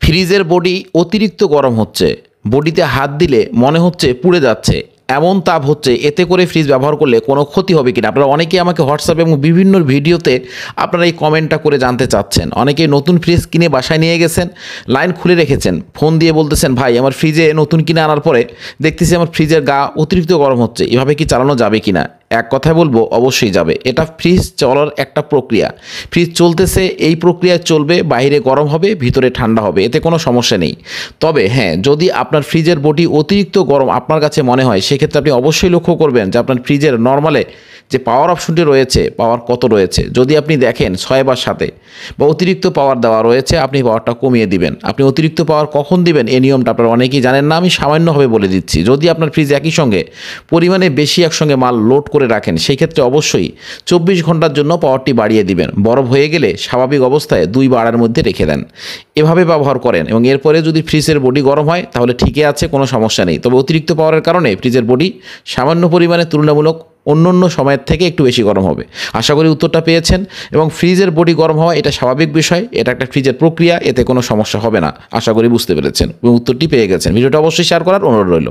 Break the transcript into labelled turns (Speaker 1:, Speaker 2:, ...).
Speaker 1: ফ্রিজের বডি অতিরিক্ত গরম হচ্ছে, বডিতে হাত দিলে মনে হচ্ছে পুড়ে যাচ্ছে, এমন তাপ হচ্ছে, এতে করে ফ্রিজ ব্যবহার করলে কোনো ক্ষতি হবে কিনা? আপনারা অনেকেই আমাকে হোয়াটসঅ্যাপ এবং বিভিন্ন ভিডিওতে আপনারা এই কমেন্টটা করে জানতে চাচ্ছেন। অনেকেই নতুন ফ্রিজ কিনে বাসায় নিয়ে গেছেন, লাইন খুলে রেখেছেন, ফোন দিয়ে বলতেছেন ভাই আমার ফ্রিজে নতুন কিনে আনার পরে দেখতেছি আমার ফ্রিজের গা অতিরিক্ত গরম হচ্ছে, এভাবে কি চালানো যাবে কিনা? এক কথায় বলবো অবশ্যই যাবে। এটা ফ্রিজ চলার একটা প্রক্রিয়া। ফ্রিজ চলতেছে, এই প্রক্রিয়া চলবে, বাইরে গরম হবে, ভিতরে ঠান্ডা হবে, এতে কোনো সমস্যা নেই। তবে হ্যাঁ, যদি আপনার ফ্রিজের বডি অতিরিক্ত গরম আপনার কাছে মনে হয়, সেক্ষেত্রে আপনি অবশ্যই লক্ষ্য করবেন যে আপনার ফ্রিজের নর্মালে যে পাওয়ার অপশনটি রয়েছে, পাওয়ার কত রয়েছে। যদি আপনি দেখেন 6 বা 7 বা অতিরিক্ত পাওয়ার দেওয়া রয়েছে, আপনি পাওয়ারটা কমিয়ে দিবেন। আপনি অতিরিক্ত পাওয়ার কখন দিবেন এই নিয়মটা আপনারা অনেকেই জানেন না, আমি সামান্যভাবে বলে দিচ্ছি। যদি আপনার ফ্রিজ একই সঙ্গে পরিমাণে বেশি একসঙ্গে মাল লোড করে রাখেন, সেই ক্ষেত্রে অবশ্যই 24 ঘন্টার জন্য পাওয়ারটি বাড়িয়ে দিবেন। বরফ হয়ে গেলে স্বাভাবিক অবস্থায় 2 বা 8 মধ্যে রেখে দেন। এভাবে ব্যবহার করেন এবং এরপরে যদি ফ্রিজের বডি গরম হয় তাহলে ঠিকই আছে, কোনো সমস্যা নেই। তবে অতিরিক্ত পাওয়ারের কারণে ফ্রিজের বডি সামান্য পরিমাণে তুলনামূলক অন্য সময়ের থেকে একটু বেশি গরম হবে। আশা করি উত্তরটা পেয়েছেন। এবং ফ্রিজের বডি গরম হওয়া এটা স্বাভাবিক বিষয়, এটা একটা ফ্রিজের প্রক্রিয়া, এতে কোনো সমস্যা হবে না। আশা করি বুঝতে পেরেছেন এবং উত্তরটি পেয়ে গেছেন। ভিডিওটা অবশ্যই শেয়ার করার অনুরোধ রইল।